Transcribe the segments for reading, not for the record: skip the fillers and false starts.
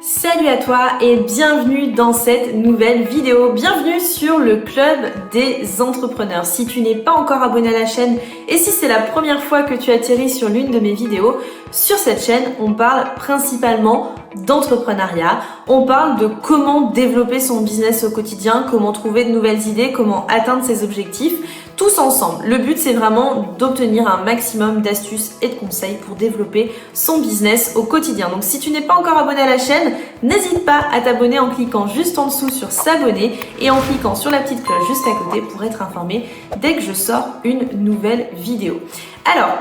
Salut à toi et bienvenue dans cette nouvelle vidéo. Bienvenue sur le club des entrepreneurs. Si tu n'es pas encore abonné à la chaîne et si c'est la première fois que tu atterris sur l'une de mes vidéos, sur cette chaîne, on parle principalement d'entrepreneuriat. On parle de comment développer son business au quotidien, comment trouver de nouvelles idées, comment atteindre ses objectifs. Tous ensemble. Le but, c'est vraiment d'obtenir un maximum d'astuces et de conseils pour développer son business au quotidien. Donc, si tu n'es pas encore abonné à la chaîne, n'hésite pas à t'abonner en cliquant juste en dessous sur s'abonner et en cliquant sur la petite cloche juste à côté pour être informé dès que je sors une nouvelle vidéo. Alors,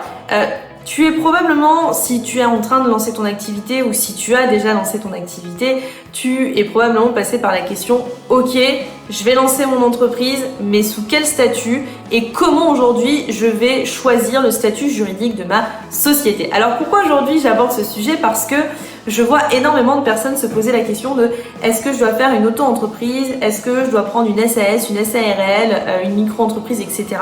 tu es probablement, si tu es en train de lancer ton activité ou si tu as déjà lancé ton activité, tu es probablement passé par la question « Ok, je vais lancer mon entreprise, mais sous quel statut et comment aujourd'hui je vais choisir le statut juridique de ma société ?» Alors pourquoi aujourd'hui j'aborde ce sujet? Parce que je vois énormément de personnes se poser la question de est-ce que je dois faire une auto-entreprise, est-ce que je dois prendre une SAS, une SARL, une micro-entreprise, etc.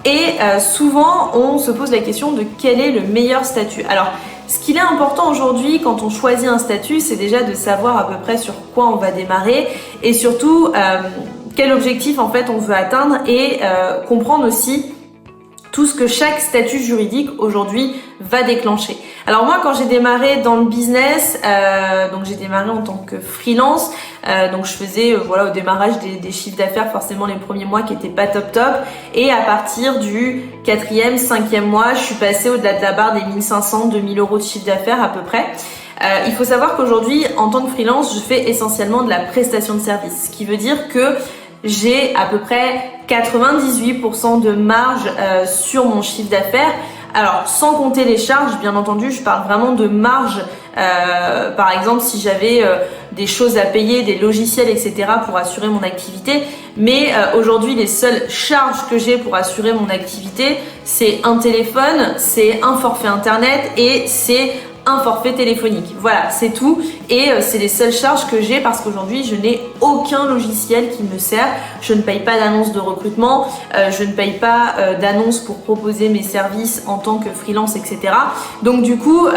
Et souvent, on se pose la question de quel est le meilleur statut. Alors, ce qu'il est important aujourd'hui quand on choisit un statut, c'est déjà de savoir à peu près sur quoi on va démarrer et surtout quel objectif en fait on veut atteindre et comprendre aussi tout ce que chaque statut juridique aujourd'hui va déclencher. Alors moi, quand j'ai démarré dans le business, donc j'ai démarré en tant que freelance, donc je faisais au démarrage des chiffres d'affaires forcément les premiers mois qui étaient pas top et à partir du 4e, 5e mois, je suis passée au-delà de la barre des 1500, 2000 euros de chiffre d'affaires à peu près. Il faut savoir qu'aujourd'hui, en tant que freelance, je fais essentiellement de la prestation de service, ce qui veut dire que j'ai à peu près 98% de marge sur mon chiffre d'affaires. Alors, sans compter les charges, bien entendu, je parle vraiment de marge. Par exemple, si j'avais des choses à payer, des logiciels, etc. pour assurer mon activité. Mais aujourd'hui, les seules charges que j'ai pour assurer mon activité, c'est un téléphone, c'est un forfait internet et c'est un forfait téléphonique. Voilà, c'est tout. Et c'est les seules charges que j'ai parce qu'aujourd'hui, je n'ai aucun logiciel qui me sert. Je ne paye pas d'annonce de recrutement. Je ne paye pas d'annonce pour proposer mes services en tant que freelance, etc. Donc du coup,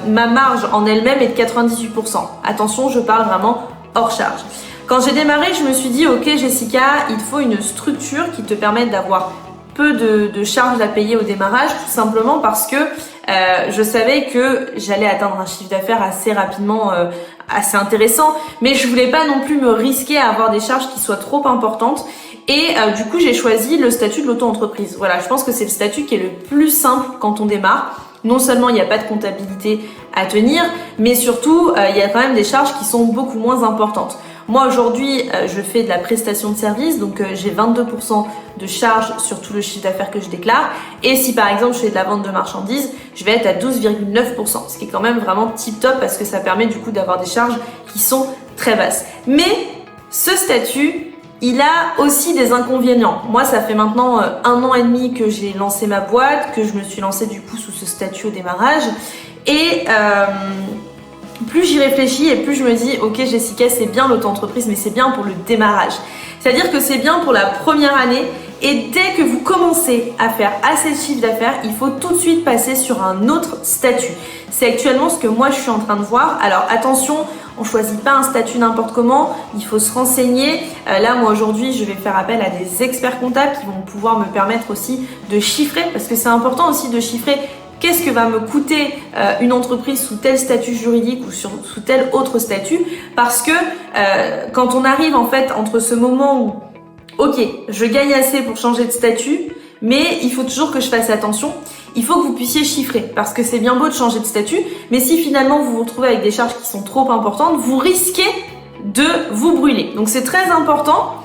ma marge en elle-même est de 98%. Attention, je parle vraiment hors charge. Quand j'ai démarré, je me suis dit, ok Jessica, il te faut une structure qui te permette d'avoir peu de charges à payer au démarrage, tout simplement parce que je savais que j'allais atteindre un chiffre d'affaires assez rapidement, assez intéressant, mais je voulais pas non plus me risquer à avoir des charges qui soient trop importantes. Et du coup, j'ai choisi le statut de l'auto-entreprise. Voilà, je pense que c'est le statut qui est le plus simple quand on démarre. Non seulement il n'y a pas de comptabilité à tenir, mais surtout il y a quand même des charges qui sont beaucoup moins importantes. Moi aujourd'hui, je fais de la prestation de service, donc j'ai 22% de charge sur tout le chiffre d'affaires que je déclare. Et si par exemple je fais de la vente de marchandises, je vais être à 12,9%, ce qui est quand même vraiment tip top parce que ça permet du coup d'avoir des charges qui sont très basses. Mais ce statut, il a aussi des inconvénients. Moi, ça fait maintenant 1 an et demi que j'ai lancé ma boîte, que je me suis lancée du coup sous ce statut au démarrage. Et plus j'y réfléchis et plus je me dis ok Jessica, c'est bien l'auto-entreprise, mais c'est bien pour le démarrage. C'est-à-dire que c'est bien pour la première année et dès que vous commencez à faire assez de chiffre d'affaires, il faut tout de suite passer sur un autre statut. C'est actuellement ce que moi je suis en train de voir. Alors attention, on choisit pas un statut n'importe comment, il faut se renseigner. Là, moi aujourd'hui, je vais faire appel à des experts comptables qui vont pouvoir me permettre aussi de chiffrer, parce que c'est important aussi de chiffrer qu'est-ce que va me coûter une entreprise sous tel statut juridique ou sous tel autre statut, parce que quand on arrive en fait entre ce moment où ok, je gagne assez pour changer de statut, mais il faut toujours que je fasse attention. Il faut que vous puissiez chiffrer parce que c'est bien beau de changer de statut, mais si finalement vous vous retrouvez avec des charges qui sont trop importantes, vous risquez de vous brûler. Donc c'est très important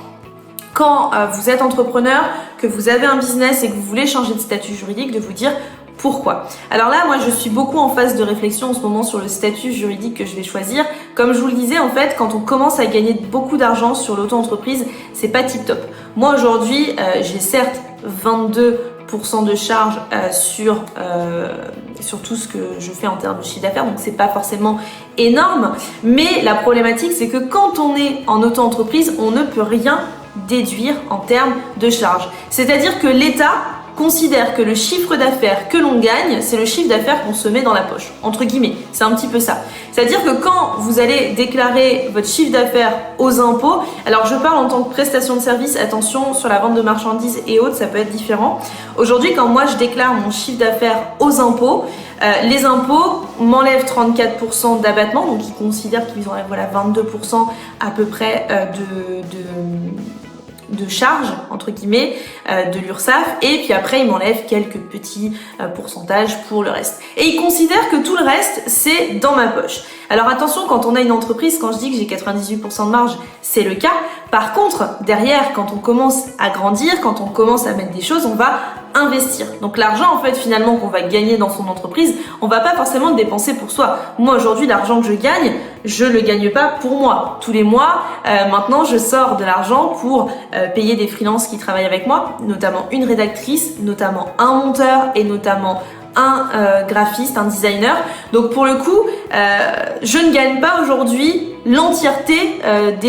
quand vous êtes entrepreneur, que vous avez un business et que vous voulez changer de statut juridique, de vous dire pourquoi. Alors là, moi, je suis beaucoup en phase de réflexion en ce moment sur le statut juridique que je vais choisir. Comme je vous le disais, en fait, quand on commence à gagner beaucoup d'argent sur l'auto-entreprise, c'est pas tip top. Moi, aujourd'hui, j'ai certes 22% de charge sur tout ce que je fais en termes de chiffre d'affaires, donc c'est pas forcément énorme. Mais la problématique, c'est que quand on est en auto-entreprise, on ne peut rien déduire en termes de charges. C'est-à-dire que l'État considère que le chiffre d'affaires que l'on gagne, c'est le chiffre d'affaires qu'on se met dans la poche, entre guillemets. C'est un petit peu ça. C'est-à-dire que quand vous allez déclarer votre chiffre d'affaires aux impôts, alors je parle en tant que prestation de service, attention sur la vente de marchandises et autres, ça peut être différent. Aujourd'hui, quand moi je déclare mon chiffre d'affaires aux impôts, les impôts m'enlèvent 34% d'abattement, donc ils considèrent qu'ils enlèvent 22% à peu près de charges, entre guillemets, de l'URSSAF, et puis après ils m'enlèvent quelques petits pourcentages pour le reste. Et ils considèrent que tout le reste, c'est dans ma poche. Alors attention, quand on a une entreprise, quand je dis que j'ai 98% de marge, c'est le cas. Par contre, derrière, quand on commence à grandir, quand on commence à mettre des choses, on va investir. Donc l'argent, en fait, finalement, qu'on va gagner dans son entreprise, on va pas forcément le dépenser pour soi. Moi, aujourd'hui, l'argent que je le gagne pas pour moi. Tous les mois, maintenant, je sors de l'argent pour payer des freelances qui travaillent avec moi, notamment une rédactrice, notamment un monteur et notamment un graphiste, un designer. Donc pour le coup, je ne gagne pas aujourd'hui l'entièreté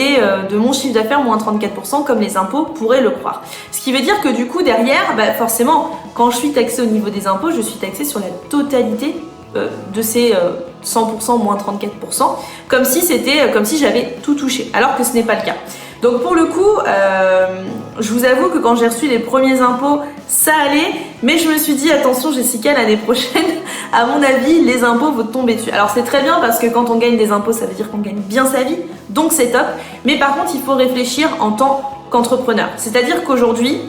de mon chiffre d'affaires moins 34% comme les impôts pourraient le croire. Ce qui veut dire que du coup derrière, forcément, quand je suis taxée au niveau des impôts, je suis taxée sur la totalité de ces 100% moins 34%, comme si j'avais tout touché, alors que ce n'est pas le cas. Donc pour le coup, je vous avoue que quand j'ai reçu les premiers impôts, ça allait, mais je me suis dit attention Jessica, l'année prochaine, à mon avis, les impôts vont tomber dessus. Alors c'est très bien parce que quand on gagne des impôts, ça veut dire qu'on gagne bien sa vie, donc c'est top. Mais par contre, il faut réfléchir en tant qu'entrepreneur. C'est-à-dire qu'aujourd'hui,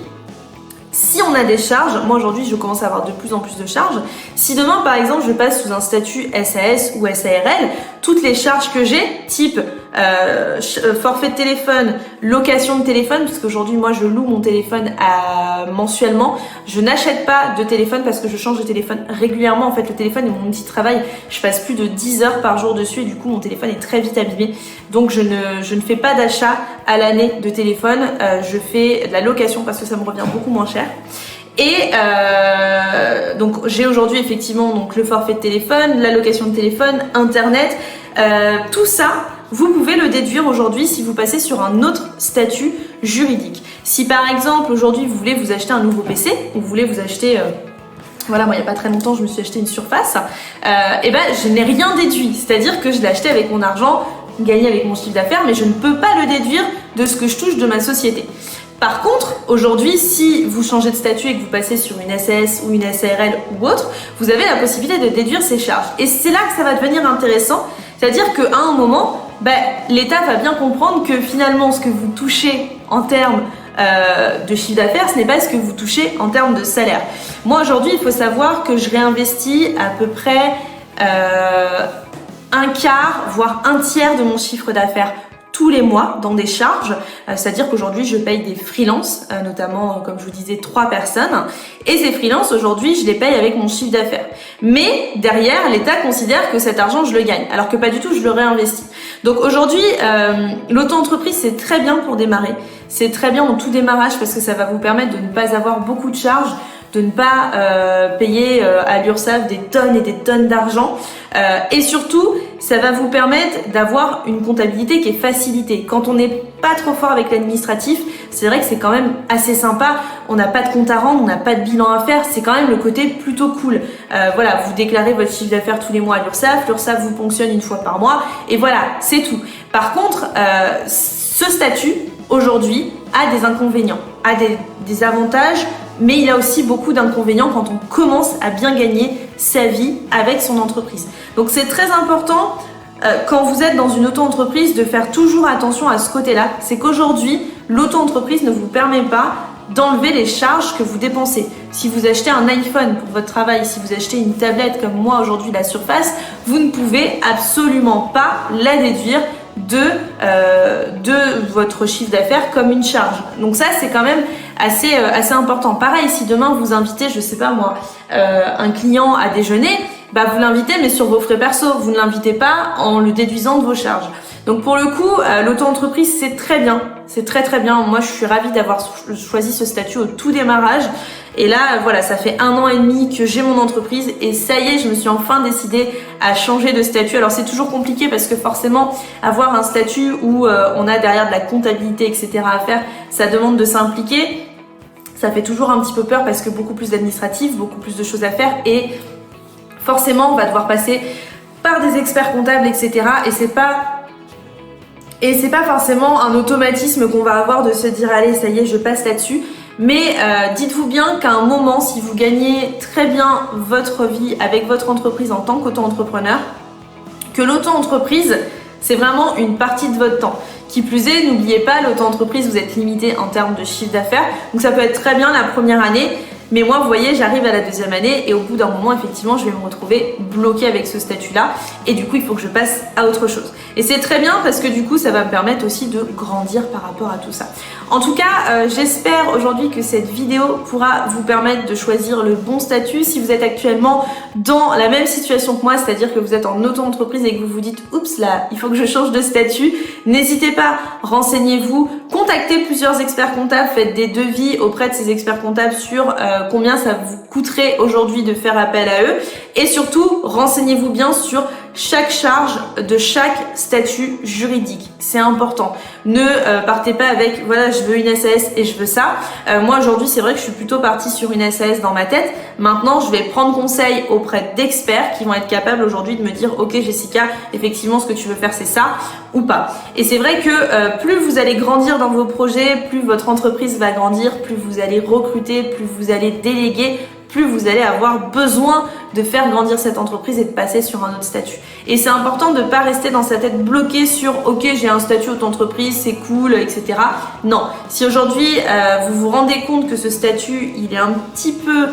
si on a des charges, moi aujourd'hui je commence à avoir de plus en plus de charges. Si demain par exemple je passe sous un statut SAS ou SARL, toutes les charges que j'ai, type forfait de téléphone, location de téléphone, parce qu'aujourd'hui moi je loue mon téléphone mensuellement, je n'achète pas de téléphone parce que je change de téléphone régulièrement. En fait le téléphone est mon outil de travail, je passe plus de 10 heures par jour dessus et du coup mon téléphone est très vite abîmé. Donc je ne fais pas d'achat à l'année de téléphone, je fais de la location parce que ça me revient beaucoup moins cher. Et donc j'ai aujourd'hui effectivement donc le forfait de téléphone, la location de téléphone, internet, tout ça vous pouvez le déduire aujourd'hui si vous passez sur un autre statut juridique. Si par exemple aujourd'hui vous voulez vous acheter un nouveau PC, ou vous voulez vous acheter moi il n'y a pas très longtemps je me suis acheté une Surface, je n'ai rien déduit, c'est-à-dire que je l'ai acheté avec mon argent gagné avec mon chiffre d'affaires, mais je ne peux pas le déduire de ce que je touche de ma société. Par contre, aujourd'hui, si vous changez de statut et que vous passez sur une SAS ou une SARL ou autre, vous avez la possibilité de déduire ces charges. Et c'est là que ça va devenir intéressant, c'est-à-dire qu'à un moment, l'État va bien comprendre que finalement, ce que vous touchez en termes de chiffre d'affaires, ce n'est pas ce que vous touchez en termes de salaire. Moi, aujourd'hui, il faut savoir que je réinvestis à peu près un quart, voire un tiers de mon chiffre d'affaires tous les mois dans des charges, c'est-à-dire qu'aujourd'hui je paye des freelances, notamment comme je vous disais 3 personnes, et ces freelances aujourd'hui je les paye avec mon chiffre d'affaires. Mais derrière l'État considère que cet argent je le gagne, alors que pas du tout, je le réinvestis. Donc aujourd'hui l'auto-entreprise c'est très bien pour démarrer, c'est très bien en tout démarrage parce que ça va vous permettre de ne pas avoir beaucoup de charges, de ne pas payer à l'URSSAF des tonnes et des tonnes d'argent, et surtout ça va vous permettre d'avoir une comptabilité qui est facilitée. Quand on n'est pas trop fort avec l'administratif, c'est vrai que c'est quand même assez sympa, on n'a pas de compte à rendre, on n'a pas de bilan à faire, c'est quand même le côté plutôt cool. Vous déclarez votre chiffre d'affaires tous les mois à l'URSSAF vous ponctionne une fois par mois, et voilà, c'est tout. Par contre, ce statut aujourd'hui a des inconvénients, a des avantages, mais il a aussi beaucoup d'inconvénients quand on commence à bien gagner sa vie avec son entreprise. Donc c'est très important quand vous êtes dans une auto-entreprise de faire toujours attention à ce côté-là. C'est qu'aujourd'hui, l'auto-entreprise ne vous permet pas d'enlever les charges que vous dépensez. Si vous achetez un iPhone pour votre travail, si vous achetez une tablette comme moi aujourd'hui la Surface, vous ne pouvez absolument pas la déduire de votre chiffre d'affaires comme une charge. Donc ça c'est quand même assez important. Pareil, si demain vous invitez, je sais pas moi, un client à déjeuner, vous l'invitez mais sur vos frais perso, vous ne l'invitez pas en le déduisant de vos charges. Donc pour le coup, l'auto-entreprise c'est très bien, c'est très très bien. Moi je suis ravie d'avoir choisi ce statut au tout démarrage. Et là voilà, ça fait 1 an et demi que j'ai mon entreprise et ça y est, je me suis enfin décidée à changer de statut. Alors c'est toujours compliqué parce que forcément avoir un statut où on a derrière de la comptabilité etc. à faire, ça demande de s'impliquer. Ça fait toujours un petit peu peur parce que beaucoup plus d'administratifs, beaucoup plus de choses à faire et forcément on va devoir passer par des experts comptables, etc. Et c'est pas forcément un automatisme qu'on va avoir de se dire allez ça y est je passe là-dessus. Mais dites-vous bien qu'à un moment, si vous gagnez très bien votre vie avec votre entreprise en tant qu'auto-entrepreneur, que l'auto-entreprise, c'est vraiment une partie de votre temps. Qui plus est, n'oubliez pas, l'auto-entreprise, vous êtes limité en termes de chiffre d'affaires. Donc ça peut être très bien la première année. Mais moi, vous voyez, j'arrive à la deuxième année et au bout d'un moment, effectivement, je vais me retrouver bloquée avec ce statut-là. Et du coup, il faut que je passe à autre chose. Et c'est très bien parce que du coup, ça va me permettre aussi de grandir par rapport à tout ça. En tout cas, j'espère aujourd'hui que cette vidéo pourra vous permettre de choisir le bon statut. Si vous êtes actuellement dans la même situation que moi, c'est-à-dire que vous êtes en auto-entreprise et que vous vous dites « Oups là, il faut que je change de statut », n'hésitez pas, renseignez-vous, contactez plusieurs experts comptables, faites des devis auprès de ces experts comptables sur combien ça vous coûterait aujourd'hui de faire appel à eux et surtout renseignez-vous bien sur chaque charge de chaque statut juridique. C'est important. Ne partez pas avec voilà je veux une SAS et je veux ça. Moi aujourd'hui c'est vrai que je suis plutôt partie sur une SAS dans ma tête. Maintenant je vais prendre conseil auprès d'experts qui vont être capables aujourd'hui de me dire ok Jessica effectivement ce que tu veux faire c'est ça ou pas. Et c'est vrai que plus vous allez grandir dans vos projets, plus votre entreprise va grandir, plus vous allez recruter, plus vous allez déléguer, plus vous allez avoir besoin de faire grandir cette entreprise et de passer sur un autre statut. Et c'est important de ne pas rester dans sa tête bloquée sur « Ok, j'ai un statut auto-entreprise, c'est cool, etc. » Non, si aujourd'hui vous vous rendez compte que ce statut il est un petit peu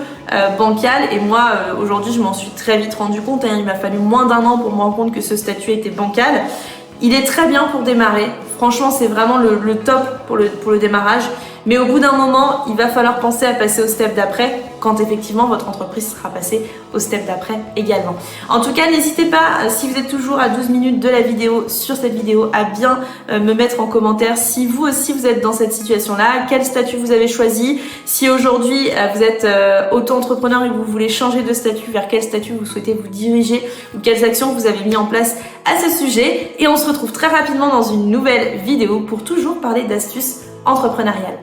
bancal, et moi aujourd'hui je m'en suis très vite rendu compte, hein, il m'a fallu moins d'un an pour me rendre compte que ce statut était bancal, il est très bien pour démarrer. Franchement, c'est vraiment le top pour le démarrage. Mais au bout d'un moment, il va falloir penser à passer au step d'après quand effectivement votre entreprise sera passée au step d'après également. En tout cas, n'hésitez pas, si vous êtes toujours à 12 minutes de la vidéo, sur cette vidéo, à bien me mettre en commentaire si vous aussi vous êtes dans cette situation-là, quel statut vous avez choisi, si aujourd'hui vous êtes auto-entrepreneur et que vous voulez changer de statut, vers quel statut vous souhaitez vous diriger ou quelles actions vous avez mis en place à ce sujet. Et on se retrouve très rapidement dans une nouvelle vidéo pour toujours parler d'astuces entrepreneuriales.